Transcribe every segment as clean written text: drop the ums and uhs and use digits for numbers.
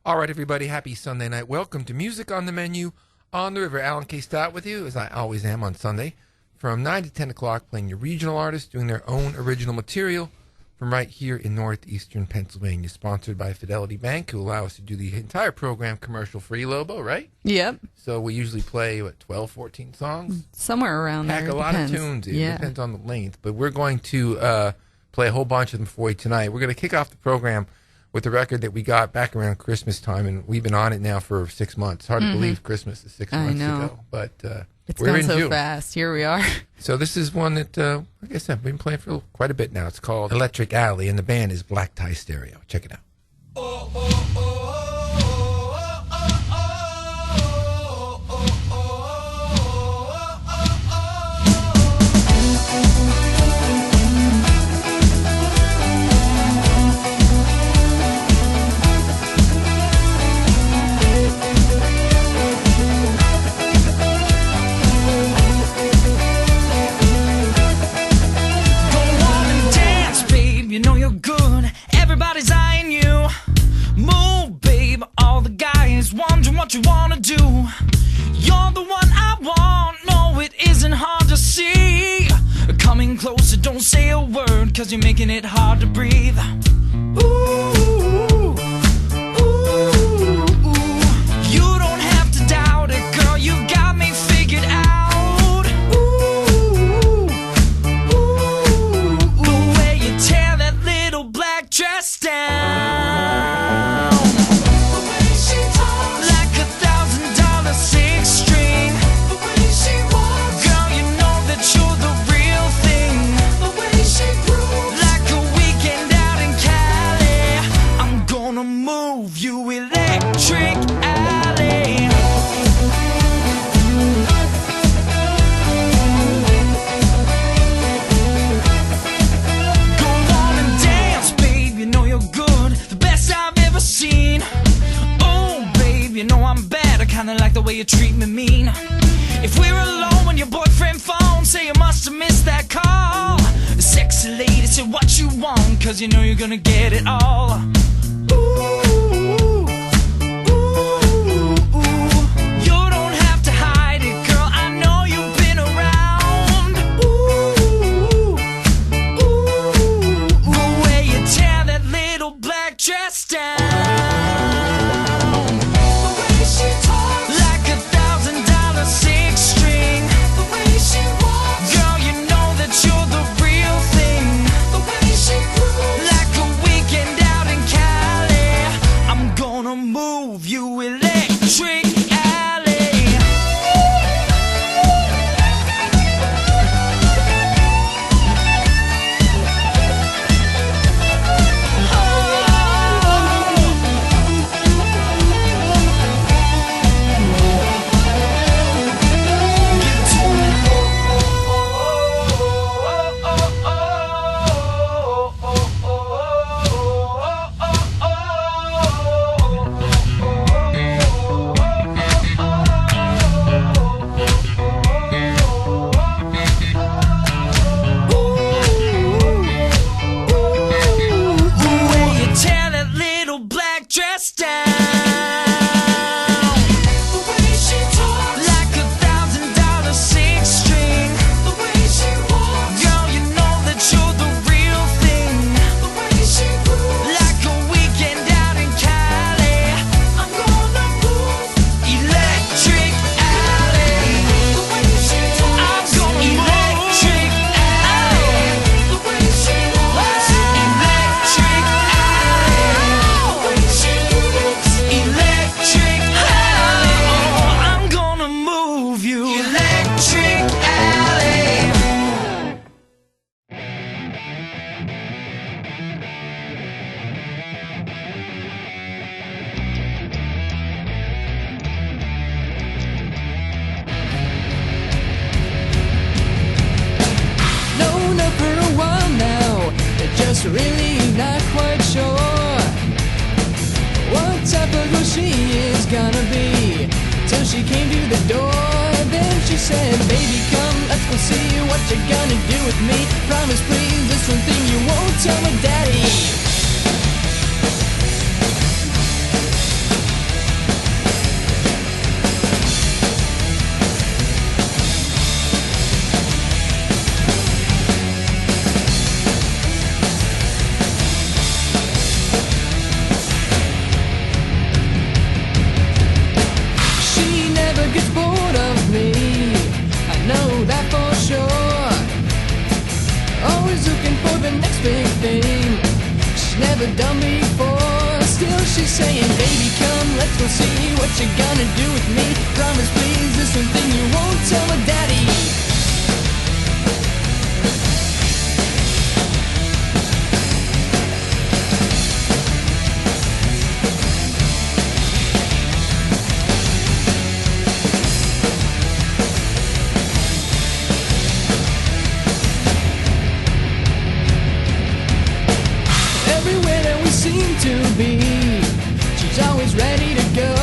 All right, everybody, happy Sunday night. Welcome to Music on the Menu on the River. Alan K. Stott with you, as I always am on Sunday, from 9 to 10 o'clock, playing your regional artists doing their own original material from right here in northeastern Pennsylvania, sponsored by Fidelity Bank, who allow us to do the entire program commercial-free, Lobo, right? Yep. So we usually play, 12, 14 songs? Somewhere around there. Pack a lot of tunes. It depends on the length. But we're going to play a whole bunch of them for you tonight. We're going to kick off the program with the record that we got back around Christmas time, and we've been on it now for 6 months. Hard to believe Christmas is 6 months ago, but we're in June. It's gone so fast. Here we are. So this is one that, like I said, we've been playing for quite a bit now. It's called Electric Alley, and the band is Black Tie Stereo. Check it out. You know you're good, everybody's eyeing you. Move, babe, all the guys wondering what you wanna do. You're the one I want, no, it isn't hard to see. Coming closer, don't say a word, cause you're making it hard to breathe. Ooh, ooh, ooh. You don't have to doubt it, girl, you got me figured out. Dressed down, the way she talks, like $1,000 six string. The way she walks, girl, you know that you're the real thing. The way she grooves, like a weekend out in Cali. I'm gonna move you, Electric Alley. You know I'm bad, I kinda like the way you treat me mean. If we're alone when your boyfriend phones, say you must have missed that call. The sexy lady said what you want, cause you know you're gonna get it all. Ooh, ooh, ooh. You don't have to hide it, girl, I know you've been around. Ooh, ooh, ooh. The way you tear that little black dress down. Like $1,000 six string. The way she walks, girl, you know that you're the real thing. The way she grooves, like a weekend out in Cali. I'm gonna move you, Electric Alley. Dressed down, the way she talks, like $1,000 six string. The way she walks, girl, you know that you're the real thing. The way she grooves, like a weekend out in Cali. I'm gonna move Electric Alley. The way she talks, I'm gonna Electric Alley. The way she walks, Electric Alley. Electric Alley, oh, I'm gonna move you, Electric Alley. Known her for a while now, they're just really not quite sure what type of girl she is gonna be. Till she came to the door, then she said, baby, come, let's go see what you're gonna do with me. Promise, please, this one thing you won't tell my daddy. saying, baby, come, let's go see what you're gonna do with me. Promise, please, this one thing you won't tell my daddy. Everywhere that we seem to be, she's always ready to go.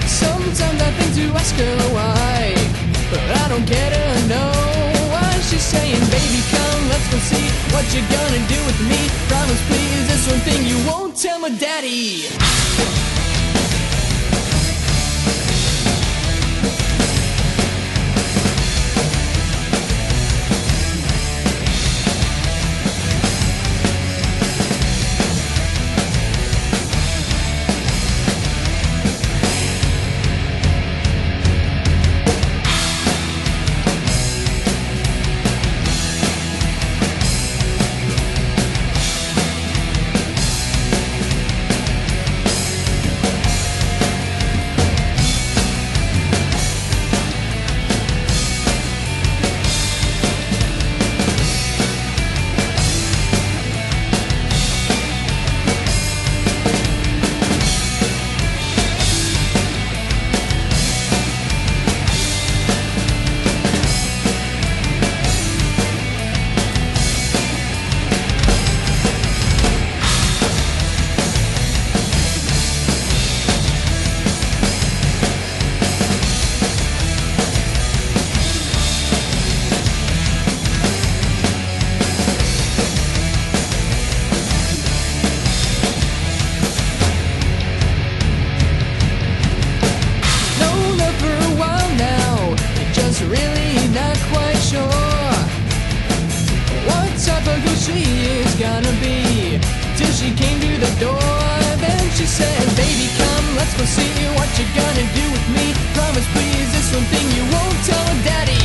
Sometimes I think to ask her why, but I don't care to know. Why she's saying, baby, come, let's go see what you're gonna do with me. Promise, please, this one thing you won't tell my daddy. Gonna be till she came to the door. Then she said, baby, come, let's go see what you're gonna do with me. Promise, please, this one thing you won't tell daddy.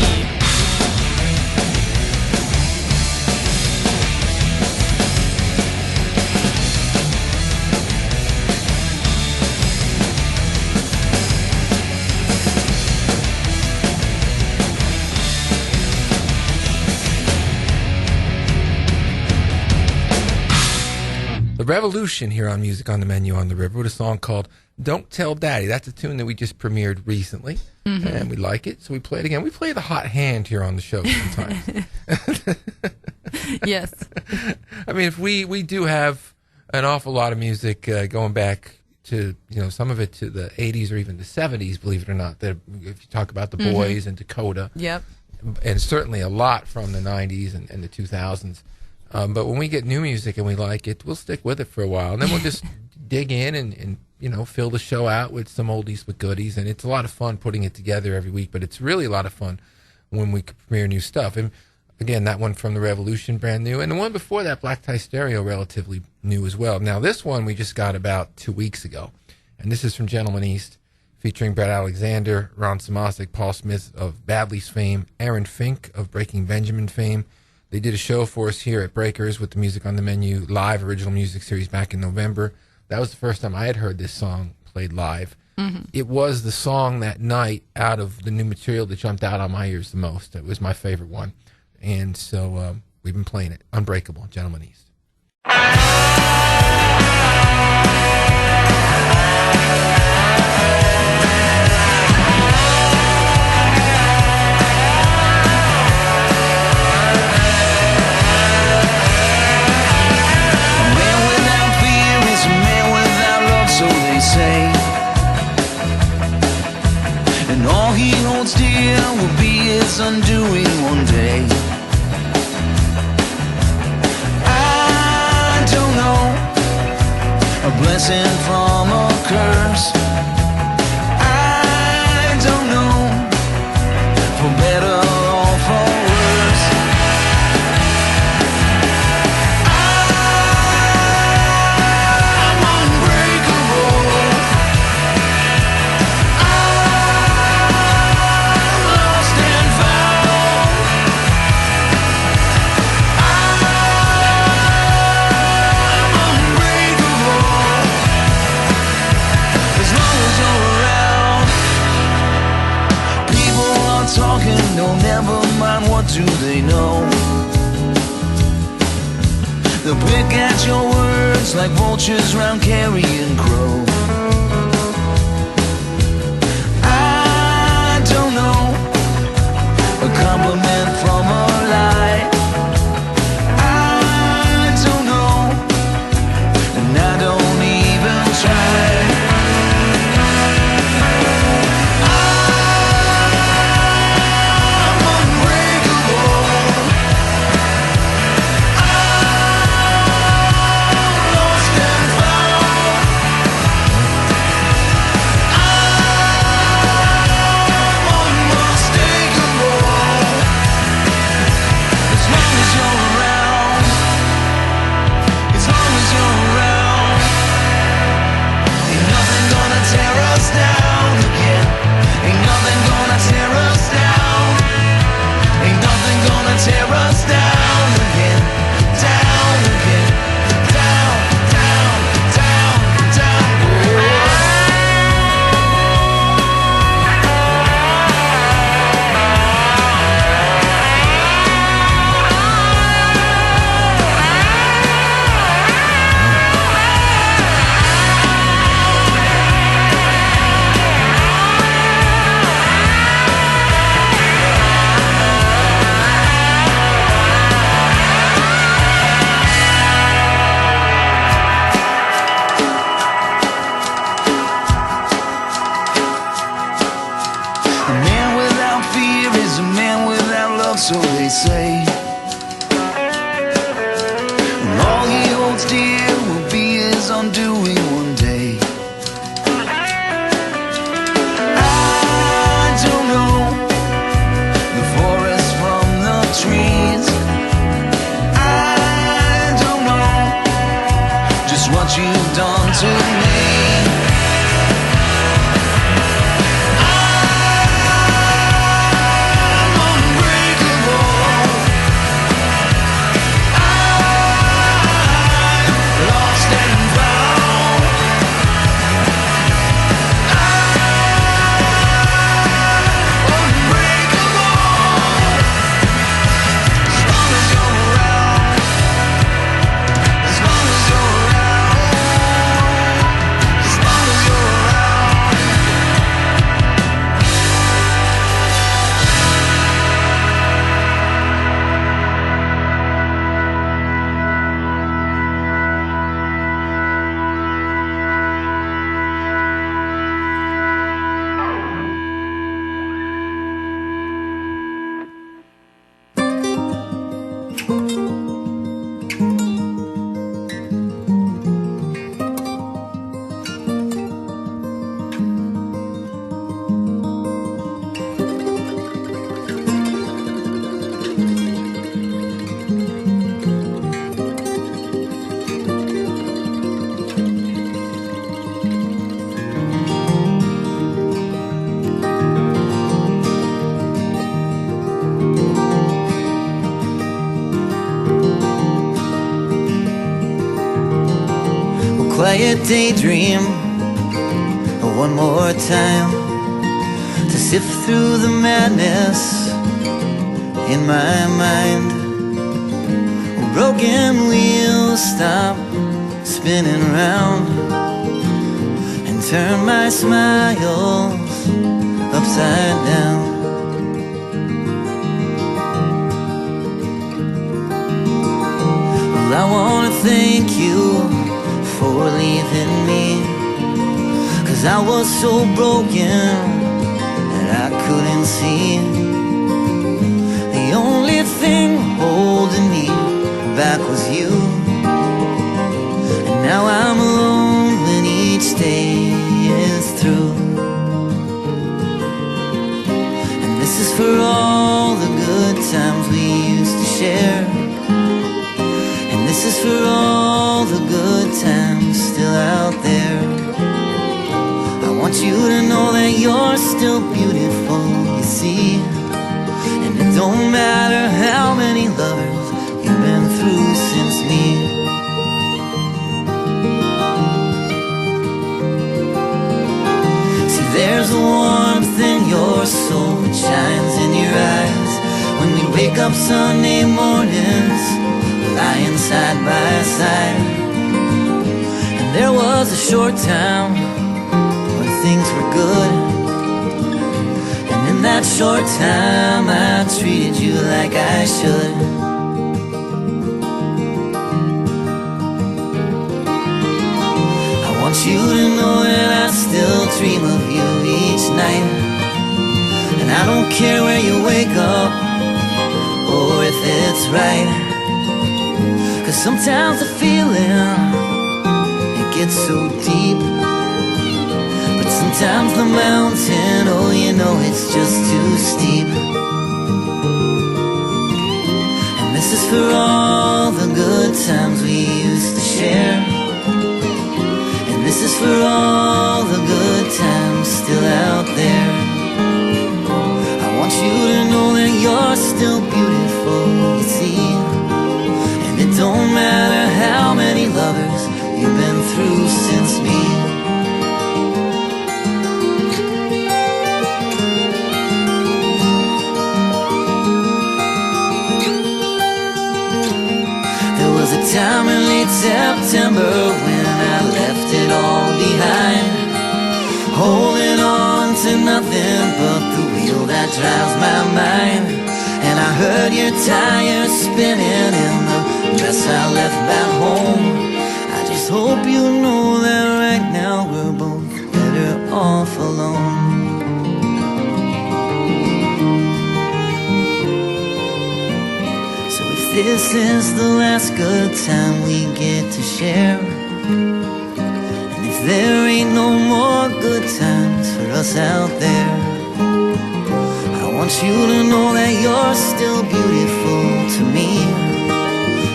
Revolution here on Music on the Menu on the River with a song called Don't Tell Daddy. That's a tune that we just premiered recently, and we like it, so we play it again. We play the hot hand here on the show sometimes. Yes. I mean, if we do have an awful lot of music going back to, some of it to the 80s or even the 70s, believe it or not, that if you talk about the Boys and Dakota. Yep. And certainly a lot from the 90s and the 2000s. But when we get new music and we like it, we'll stick with it for a while. And then we'll just dig in and fill the show out with some oldies but goodies. And it's a lot of fun putting it together every week. But it's really a lot of fun when we premiere new stuff. And again, that one from the Revolution, brand new. And the one before that, Black Tie Stereo, relatively new as well. Now, this one we just got about 2 weeks ago. And this is from Gentleman East, featuring Brett Alexander, Ron Samosic, Paul Smith of Badlees fame, Aaron Fink of Breaking Benjamin fame. They did a show for us here at Breakers with the Music on the Menu live original music series back in November. That was the first time I had heard this song played live. It was the song that night out of the new material that jumped out on my ears the most. It was my favorite one. And so we've been playing it. Unbreakable, Gentleman East. And all he holds dear will be his undoing one day. I don't know, a blessing from a curse. I don't know, for better or for worse. I'm unbreakable. Lost and found. I'm unbreakable. what do they know? They'll pick at your words like vultures round carrion crow. I don't know a compliment from a lie. I don't know, and I don't even try. Tear us down again, down again, down, down, down, down. So they say, and all he holds dear will be his undoing one day. I don't know the forest from the trees. I don't know just what you've done to me. Quiet daydream one more time to sift through the madness in my mind. Broken wheels stop spinning round and turn my smiles upside down. Well, I wanna thank you for leaving me, 'cause I was so broken that I couldn't see. The only thing holding me back was you, and now I'm alone when each day is through. And this is for all the good times we used to share, and this is for all the good times still out there. I want you to know that you're still beautiful, you see. And it don't matter how many lovers you've been through since me. See, there's a warmth in your soul that shines in your eyes when we wake up Sunday mornings, lying side by side. And there was a short time when things were good, and in that short time I treated you like I should. I want you to know that I still dream of you each night. And I don't care where you wake up or if it's right, 'cause sometimes the feeling, it gets so deep. But sometimes the mountain, oh you know it's just too steep. And this is for all the good times we used to share. And this is for all the good times still out there. I want you to know that you're still beautiful, you see. And it don't matter how many lovers you've been through since me. There was a time in late September when I left it all behind, holding on to nothing but the wheel that drives my mind. And I heard your tires spinning in the dress I left back home. I just hope you know that right now we're both better off alone. So if this is the last good time we get to share, there ain't no more good times for us out there, I want you to know that you're still beautiful to me.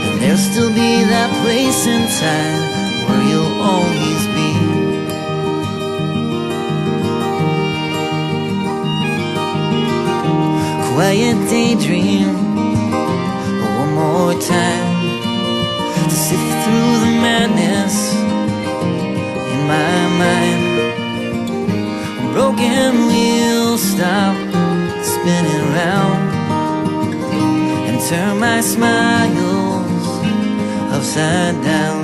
And there'll still be that place in time where you'll always be. Quiet daydream one more time, to sift through the madness my mind. Broken wheels stop spinning round and turn my smiles upside down.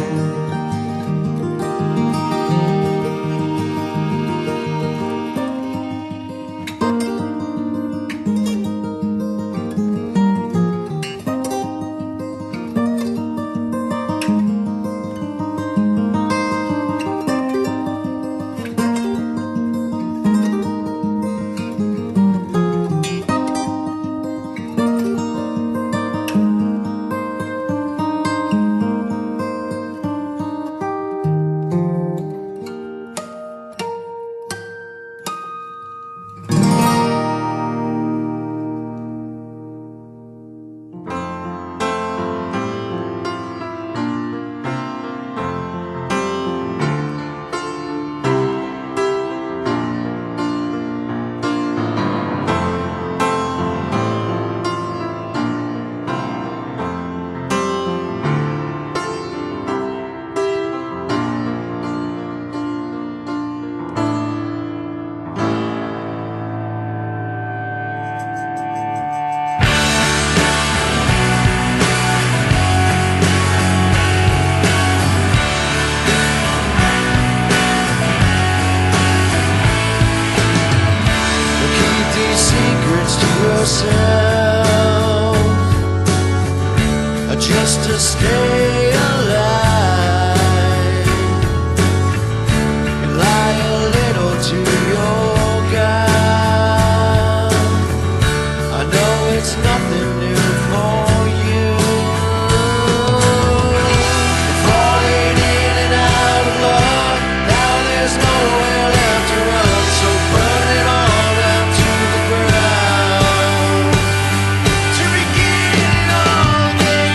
Just to stay alive and lie a little to your God. I know it's nothing new for you. Falling in and out of love, now there's nowhere left to run, so burn it all down to the ground to begin again.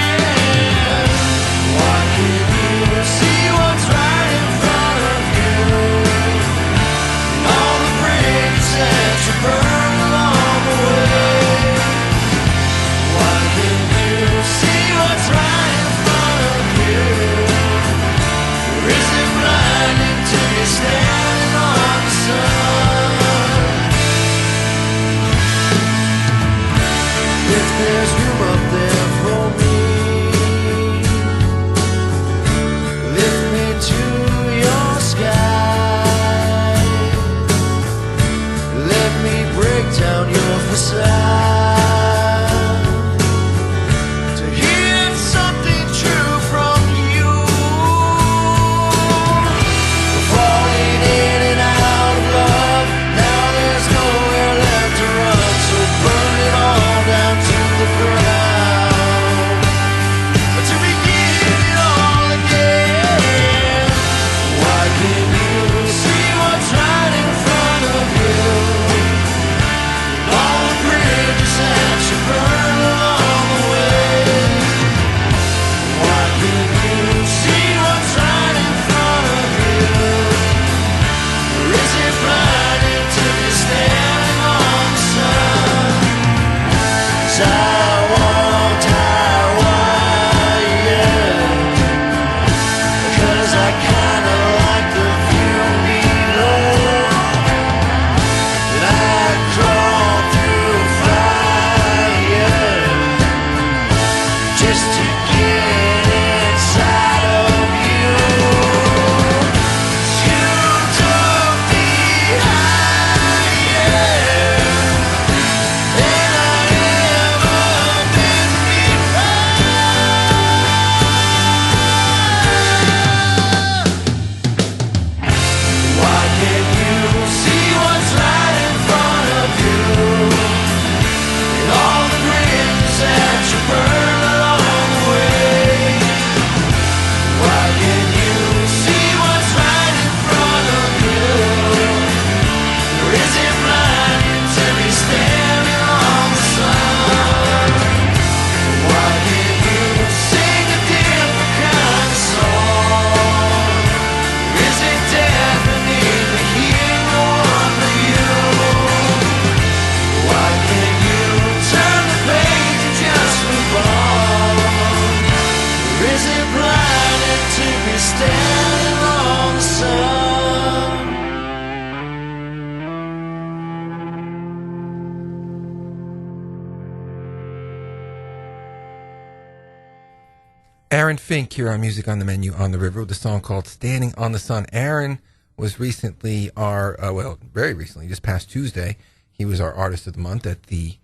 Aaron Fink here on Music on the Menu on the River with a song called Standing on the Sun. Aaron was recently very recently, just past Tuesday, he was our Artist of the Month at the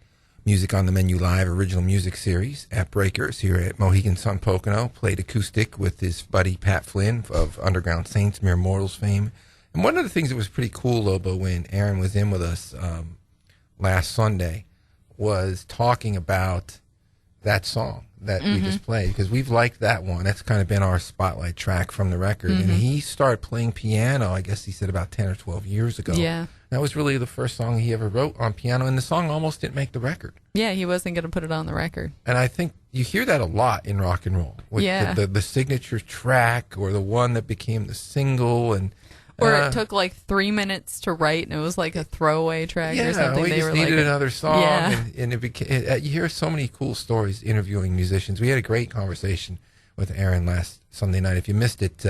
Music on the Menu Live Original Music Series at Breakers here at Mohegan Sun Pocono. Played acoustic with his buddy Pat Flynn of Underground Saints, Mere Mortals fame. And one of the things that was pretty cool, Lobo, when Aaron was in with us last Sunday was talking about that song that we just played, because we've liked that one. That's kind of been our spotlight track from the record. And he started playing piano, I guess he said about 10 or 12 years ago. Yeah. That was really the first song he ever wrote on piano, and the song almost didn't make the record. Yeah, he wasn't going to put it on the record. And I think you hear that a lot in rock and roll. With Yeah. the signature track or the one that became the single. And Or it took like 3 minutes to write, and it was like a throwaway track or something. We They just were needed like, another song, Yeah. and it became. You hear so many cool stories interviewing musicians. We had a great conversation with Aaron last Sunday night. If you missed it,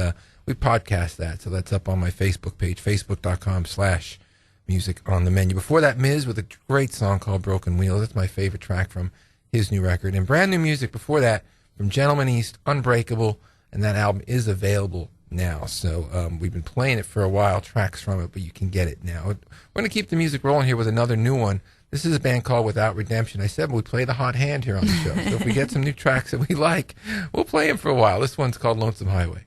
we podcast that, so that's up on my Facebook page, facebook.com/Music on the Menu. Before that, Miz with a great song called Broken Wheels. That's my favorite track from his new record. And brand new music before that from Gentleman East, Unbreakable, and that album is available now. So we've been playing it for a while, tracks from it, but you can get it now. We're going to keep the music rolling here with another new one. This is a band called Without Redemption. I said we play the hot hand here on the show. So if we get some new tracks that we like, we'll play them for a while. This one's called Lonesome Highway.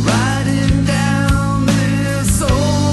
Riding down this old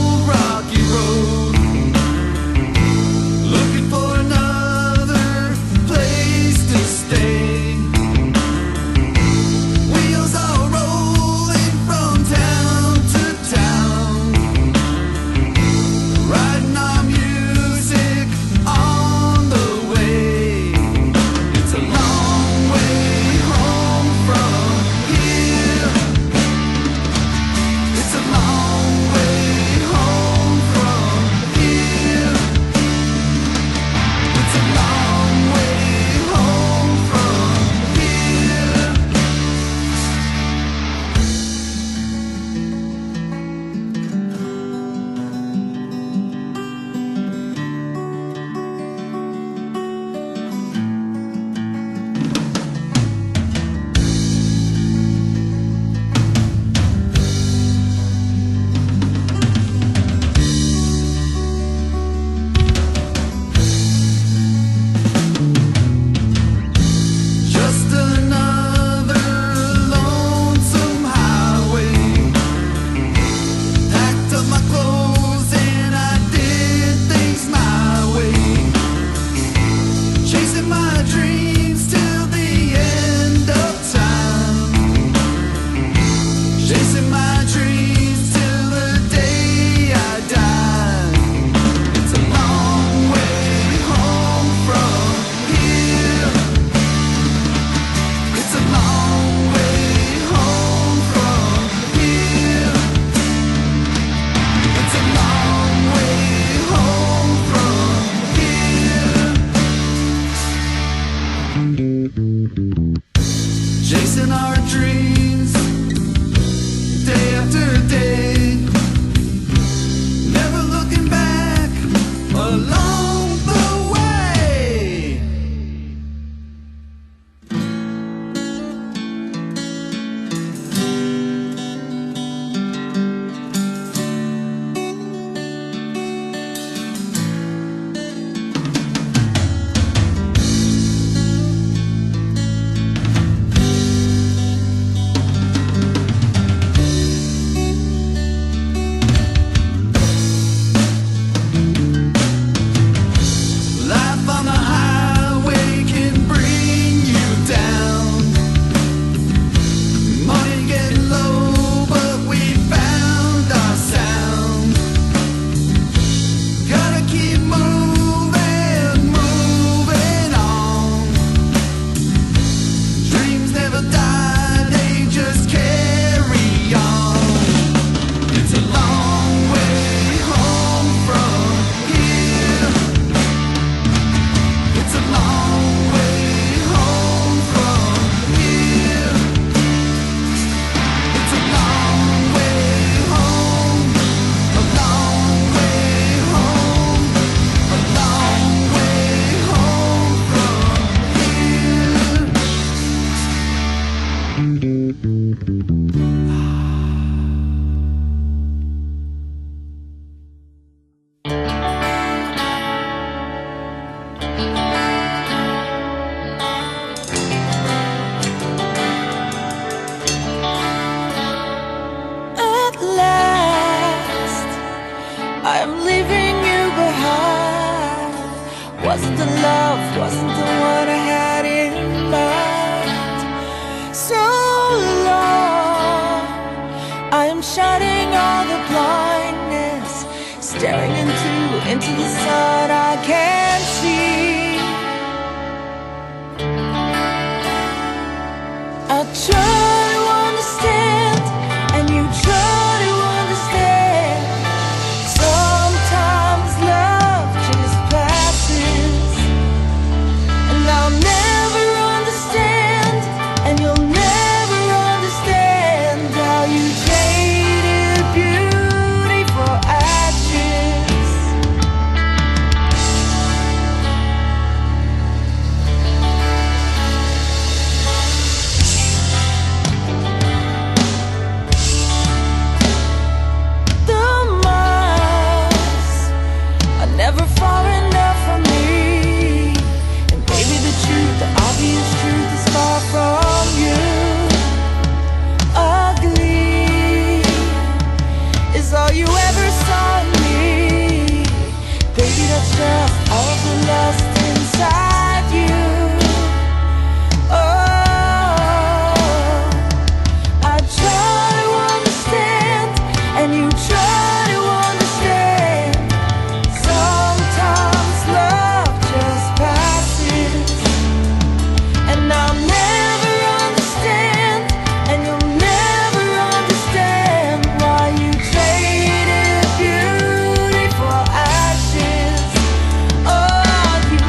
wasn't the love, wasn't the one I had in mind. So long, I am shutting all the blindness, staring into the sun I can't see. I try to understand, and you try to understand. Sometimes love just passes, and I'll never understand, and you'll never understand how you traded beauty for ashes. The miles are never far enough for me, and baby, the truth, the obvious truth is far from you. Ugly is all you ever saw in me. Baby, that's just all of the lust inside you. Oh, I try to understand, and you try to understand. Sometimes love just passes, and I'll never understand, and you'll never understand why you traded beauty for ashes. Oh, you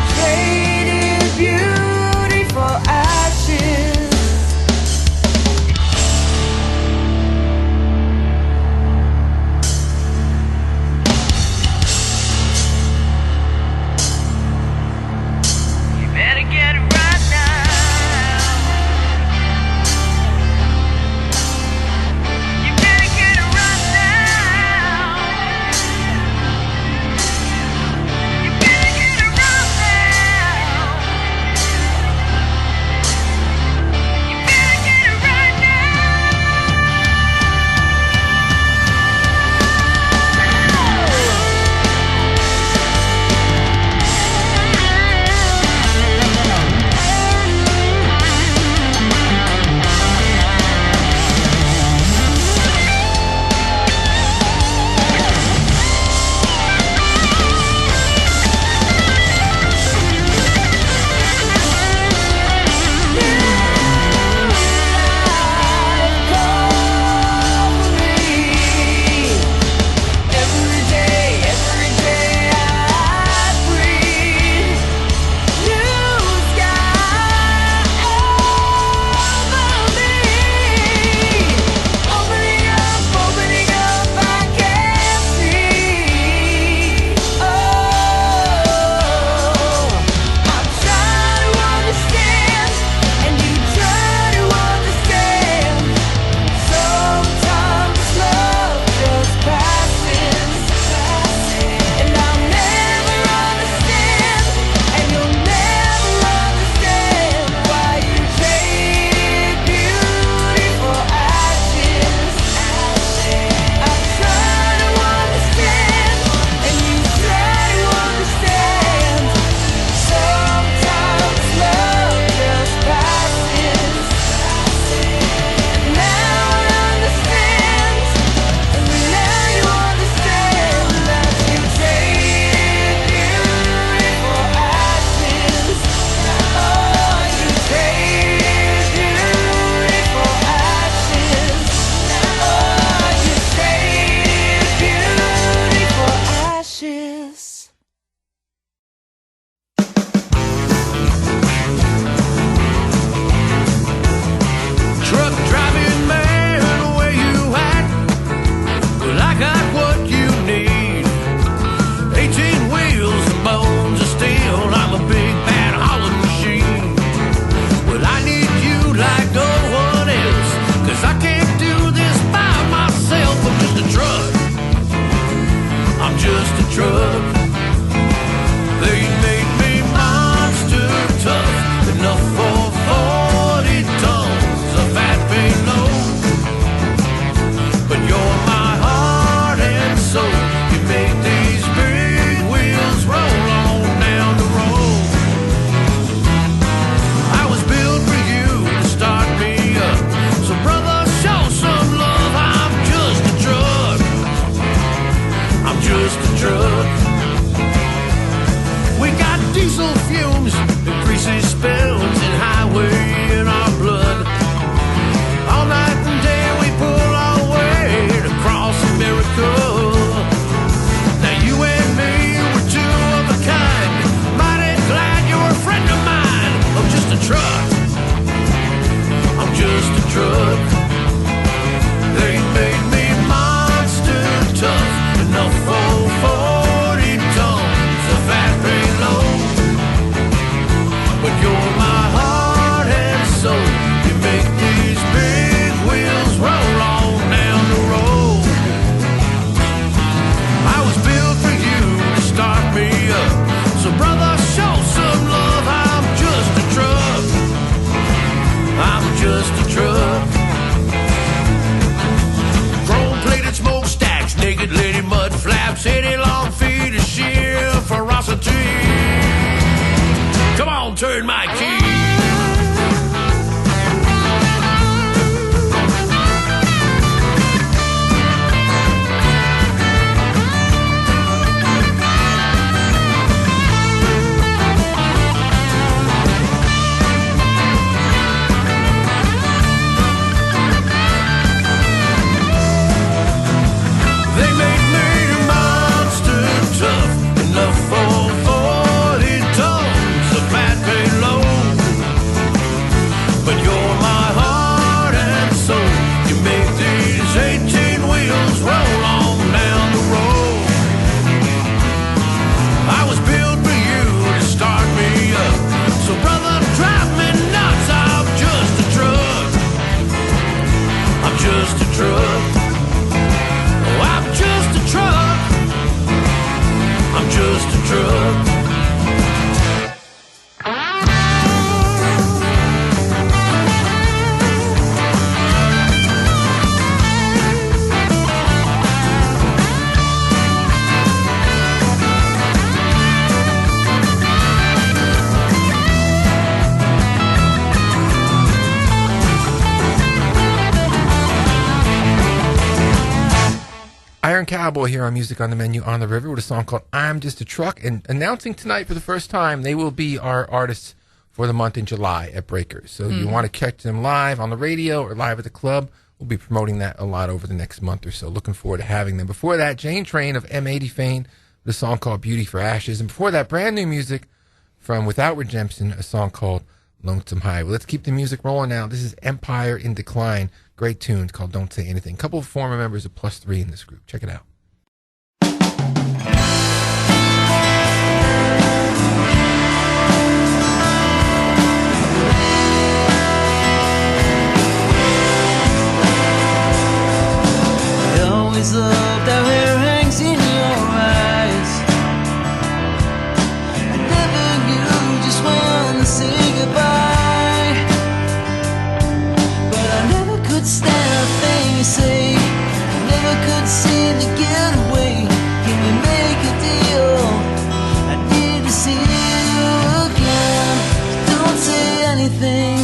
turn my key. They made me a monster tough enough for 40 tons of fat payload. But you're my heart and soul. You make these 18 wheels roll on down the road. I was built for you to start me up. So brother, drive me nuts. I'm just a truck. I'm just a truck. Oh, I'm just a truck. I'm just a truck. Iron Cowboy here on Music on the Menu on the River with a song called I'm Just a Truck. And announcing tonight for the first time, they will be our artists for the month in July at Breakers. So you want to catch them live on the radio or live at the club. We'll be promoting that a lot over the next month or so. Looking forward to having them. Before that, Jane Train of M80 fame with a song called Beauty for Ashes. And before that, brand new music from Without Redemption, a song called Lonesome High. Well, let's keep the music rolling now. This is Empire in Decline. Great tune called Don't Say Anything. A couple of former members of Plus 3 in this group. Check it out. I always loved how hair hangs in your eyes. I never knew just when to say goodbye, but I never could stand a thing you say. I never could seem to get away. Can we make a deal? I need to see you again. Don't say anything.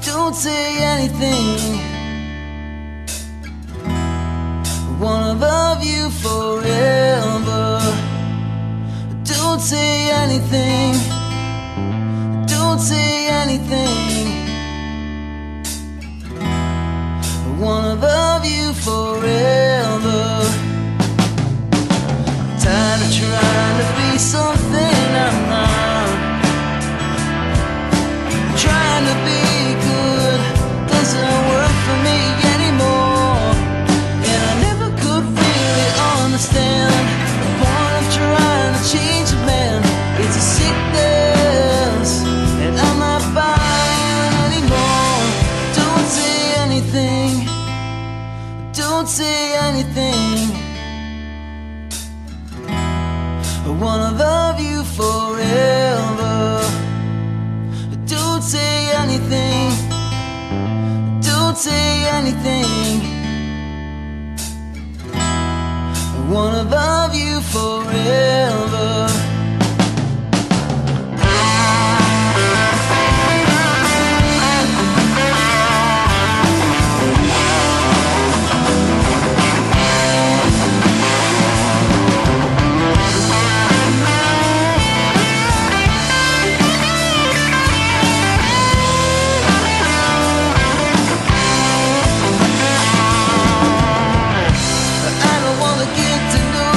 Don't say anything. I wanna love you forever. Don't say anything. Don't say anything. I wanna love you forever. Tired of trying to be something I'm not. Trying to be good doesn't work for me anymore. And I never could really understand the point of trying to change a man. It's a sickness, and I'm not buying anymore. Don't say anything. Don't say anything. I wanna love you forever. Don't say anything. Don't say anything. I wanna love you forever. I don't wanna get to know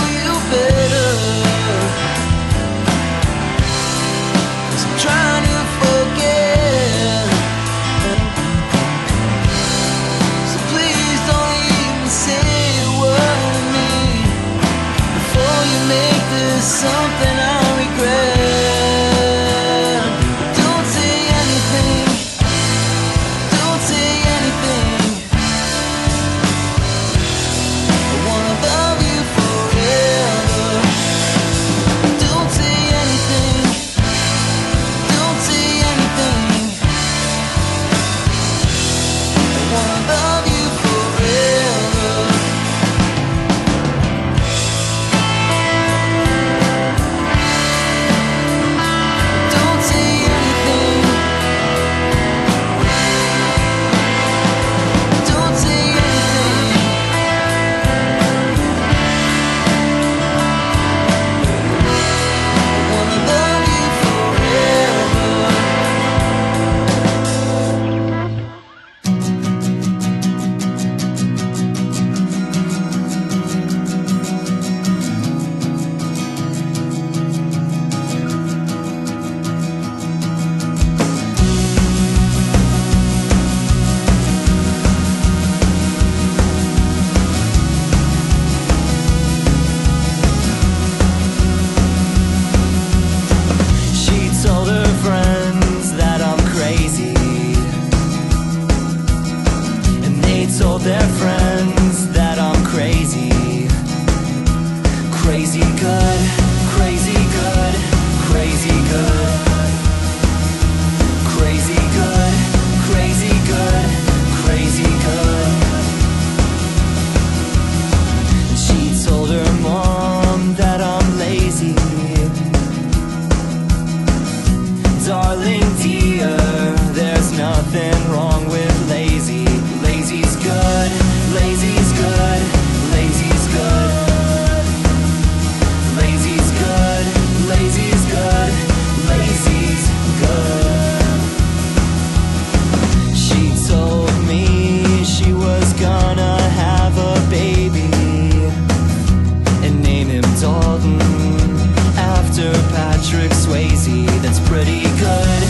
Patrick Swayze that's pretty good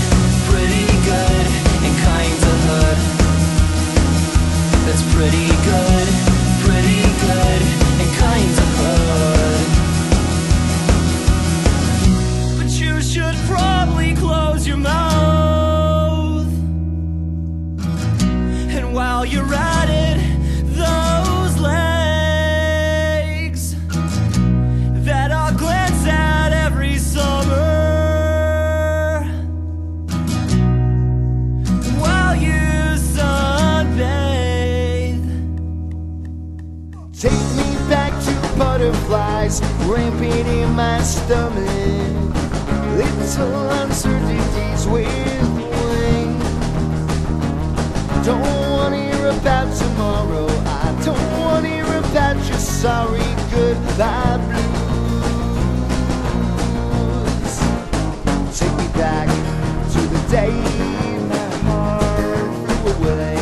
and kinda hood. That's pretty good and kinda hood. But you should probably close your mouth. And while you're at it, those legs that I'll glance at every summer while you sunbathe. Take me back to butterflies rampant in my stomach. Little uncertainties with wings. Don't want to hear about tomorrow. I don't want to hear about your sorry goodbye blues. Take me back to the day my heart flew away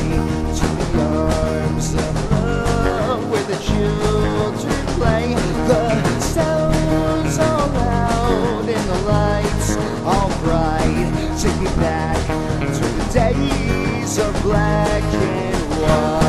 to the arms of love where the children play. The sounds all loud and the lights all bright. Take me back to the days of black and white.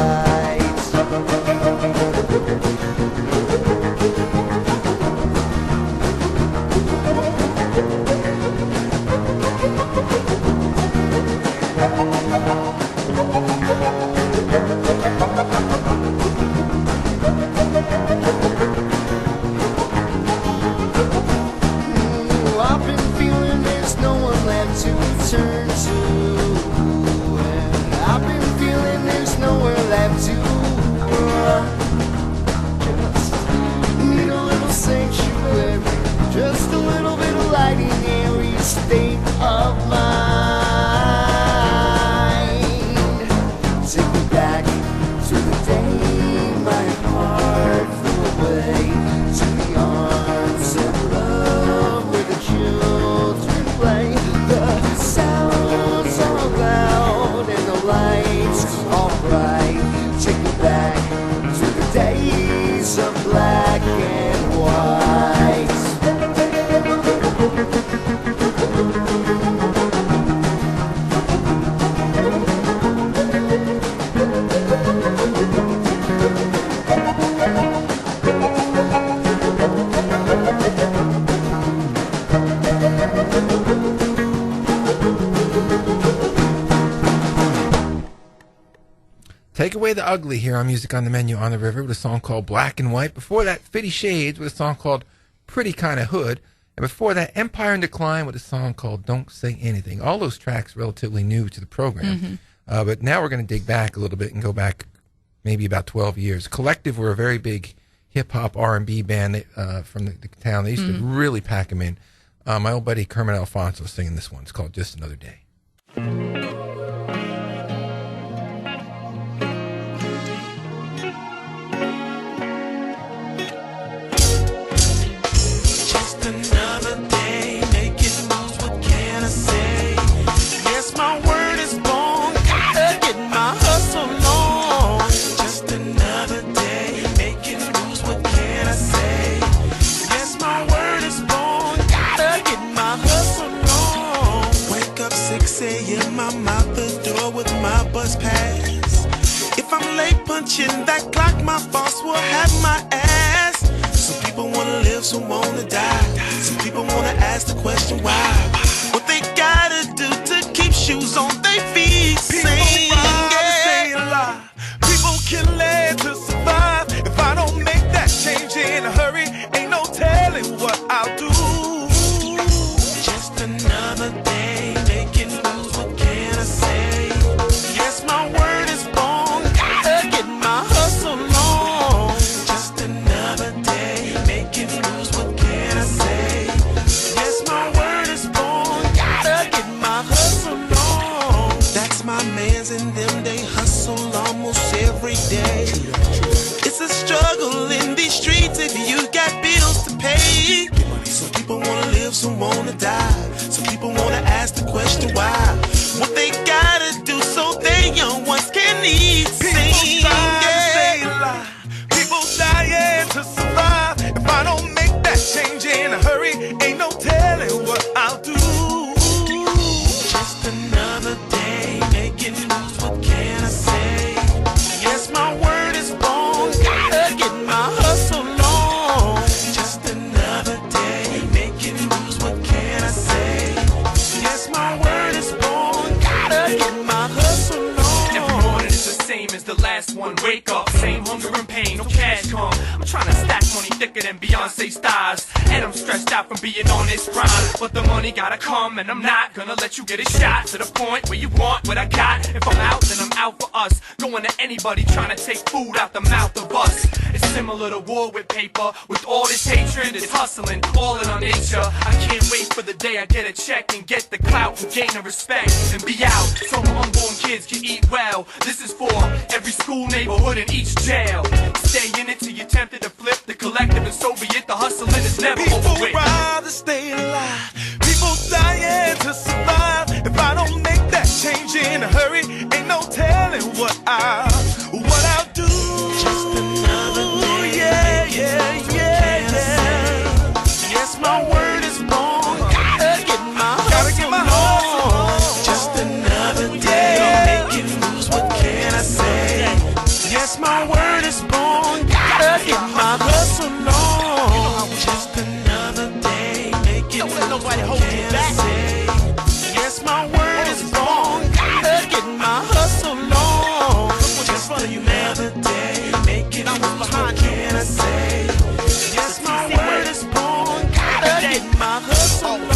I've been feeling there's no one left to turn to. And I've been feeling there's nowhere left to run. Just need a little sanctuary, just a little bit of light in every state of mind. Take me back to the day my heart flew away to the arms of love where the children play. The sounds all loud and the lights all bright. Take me back to the days of black and white. Take Away the Ugly here on Music on the Menu on the River with a song called Black and White. Before that, Fiddy Shades with a song called Pretty Kinda Hood. And before that, Empire in Decline with a song called Don't Say Anything. All those tracks relatively new to the program. But now we're going to dig back a little bit and go back maybe about 12 years. Collective were a very big hip-hop R&B band from the town. They used to really pack them in. My old buddy Kermit Alfonso was singing this one. It's called Just Another Day. Just another day, making moves, what can I say? Yes, my word is born, gotta get my hustle on. Just another day, making moves, what can I say? Yes, my word is born, gotta get my hustle on. Wake up 6 a.m., I'm out the door with my bus pass. If I'm late punching that clock, my boss will have my ass. Some people wanna live, some wanna die. Some people wanna ask the question why. What they gotta do to keep shoes on their feet. Sing, say a lie. People can live to survive. If I don't make that change in a hurry, ain't no telling what I'll do. Just another day, making moves, what can I say? Yes, my word is born, gotta get my hustle on. Just another day, making moves, what can I say? Yes, my word is born, gotta get my hustle on. That's my mans and them, they hustle almost every day. It's a struggle in these streets if you got bills to pay. Some people wanna live, some wanna die. Some people wanna ask the question why. What they gotta do so their young ones can eat. Sing, yeah. People dying to survive. If I don't make that change in a hurry, ain't no telling everyone wake up. Same hunger and pain, no cash come. I'm trying to stack money thicker than Beyonce stars, and I'm stressed out from being on this grind. But the money gotta come, and I'm not gonna let you get a shot to the point where you want what I got. If I'm out, then I'm out for us. Going to anybody trying to take food out the mouth of us. It's similar to war with paper. With all this hatred, it's hustling, all in our nature. I can't wait for the day I get a check and get the clout and gain the respect and be out so my unborn kids can eat well. This is for every school, neighborhood, and each jail. Stay in it till you're tempted to flip the collective, and so be it. The hustling is never over with. People rather stay alive. People dying to survive. If I don't make that change in a hurry, ain't no telling what I'll do. Just another day. Yeah, yeah, yeah, yeah. Yes, my word is born. Gotta get my hustle on. Just another day. Making moves. What can I say? Yes, my word is born. Gotta get my hustle on. Just another day. Making moves. Don't let nobody hold you back. Yes, my word is born. Gotta get my hustle on. Just another day. Making moves. What can I say? Yes, my word is born. Gotta get my hustle on.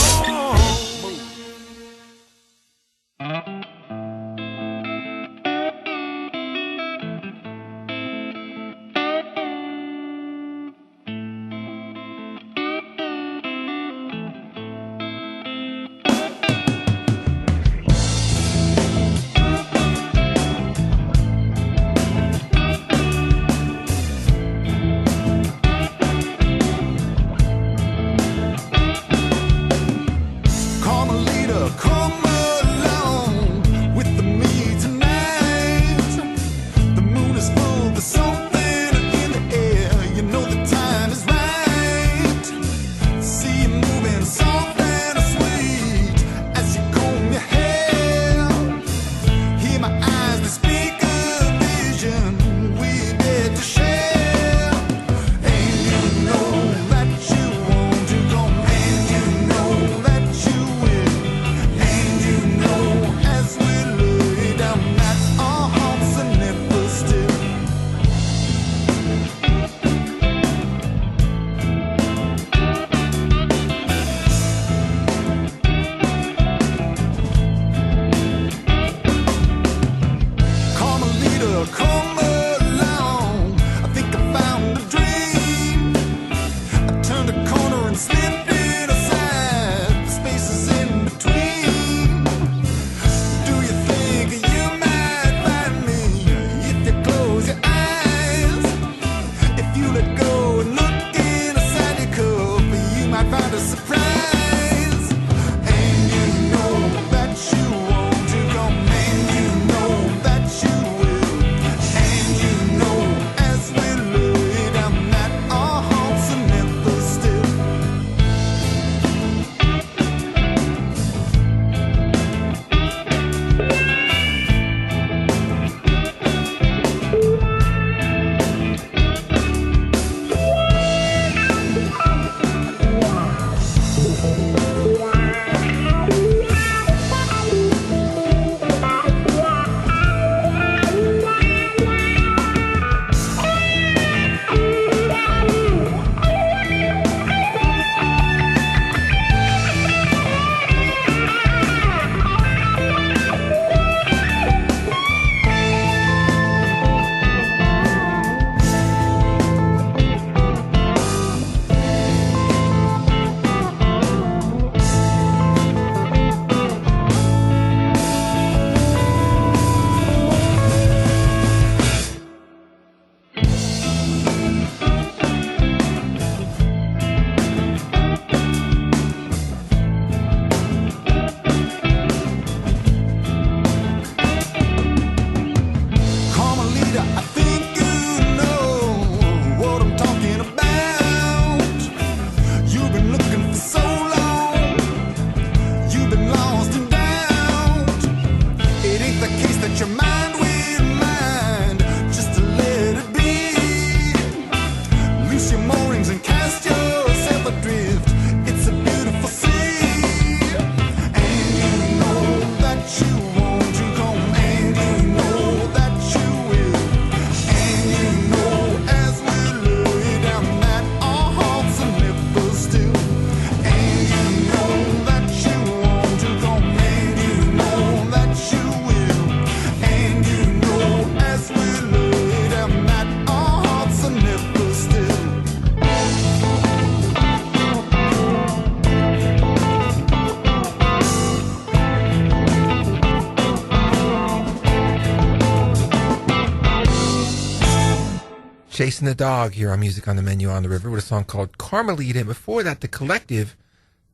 Chasing the Dog here on Music on the Menu on the River with a song called Carmelita. And before that, The Collective,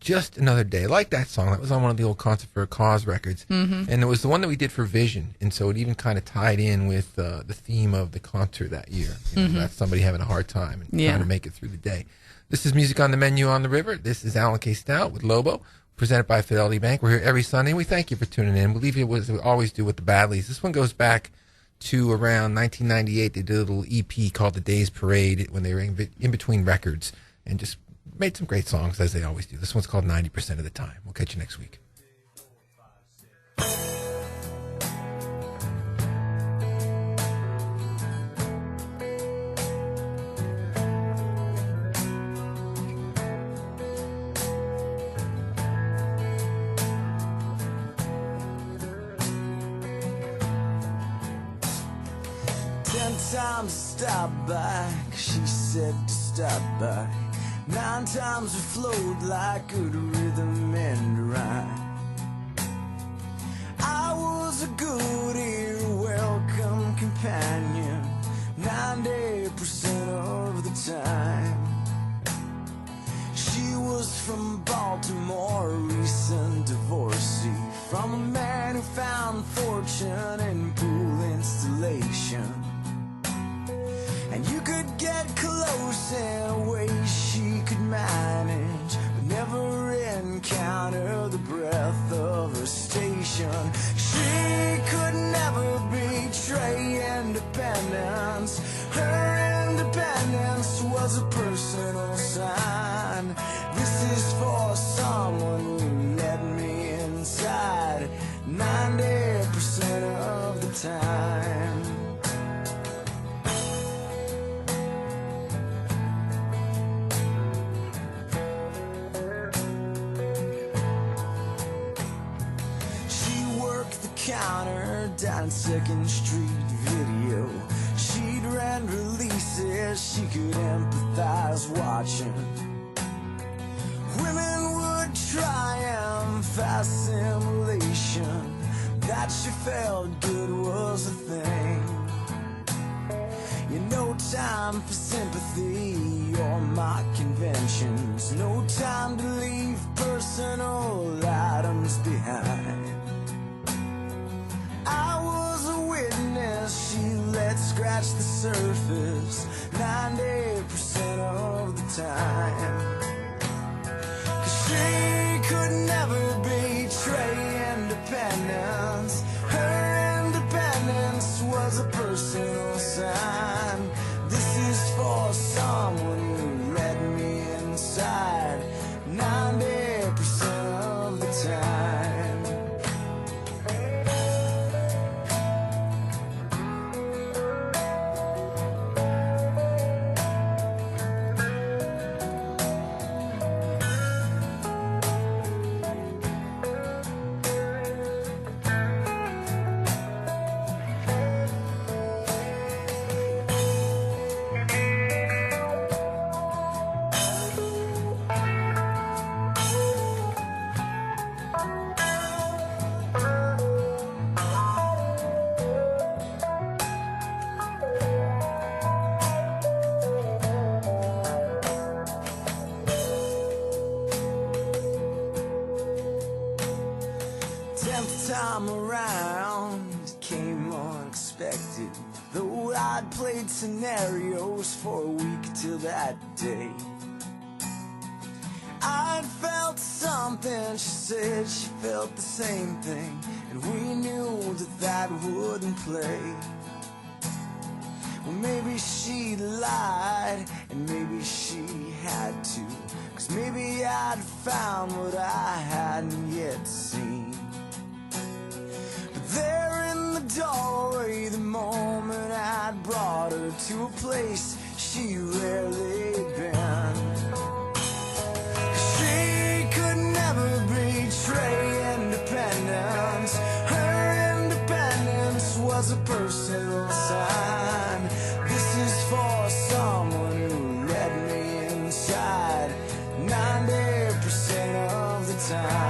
Just Another Day. I like that song. That was on one of the old Concert for a Cause records. Mm-hmm. And it was the one that we did for Vision. And so it even kind of tied in with the theme of the concert that year. You know, that's somebody having a hard time and trying to make it through the day. This is Music on the Menu on the River. This is Alan K. Stout with Lobo, presented by Fidelity Bank. We're here every Sunday. We thank you for tuning in. We leave you as we always do with the Badlees. This one goes back to around 1998. They did a little EP called The Days Parade when they were in between records and just made some great songs, as they always do. This one's called 90% of the Time. We'll catch you next week. Times stop by, 'cause she said to stop by. 9 times we flowed like good rhythm and rhyme. I was a good ear, welcome companion 90% of the time. She was from Baltimore, a recent divorcee from a man who found fortune in pool installation. And you could get close in ways she could manage, but never encounter the breath of her station. She could never betray independence. Her independence was a personal sign. This is for someone who let me inside 90% of the time. Counter down 2nd Street Video. She'd rent releases she could empathize watching. Women would triumph assimilation. That she felt good was a thing. You no time for sympathy or mock conventions. No time to leave personal items behind. I was a witness, she let scratch the surface 90% of the time. 'Cause she could never betray independence. Her independence was a personal sign. This is for someone who let me inside 90% of the time. Time around came unexpected, though I'd played scenarios for a week till that day. I'd felt something, she said she felt the same thing, and we knew that that wouldn't play. Well, maybe she lied, and maybe she had to, 'cause maybe I'd found what I hadn't yet seen. There in the doorway, the moment I'd brought her to a place she rarely been. She could never betray independence. Her independence was a personal sign. This is for someone who let me inside 90% of the time.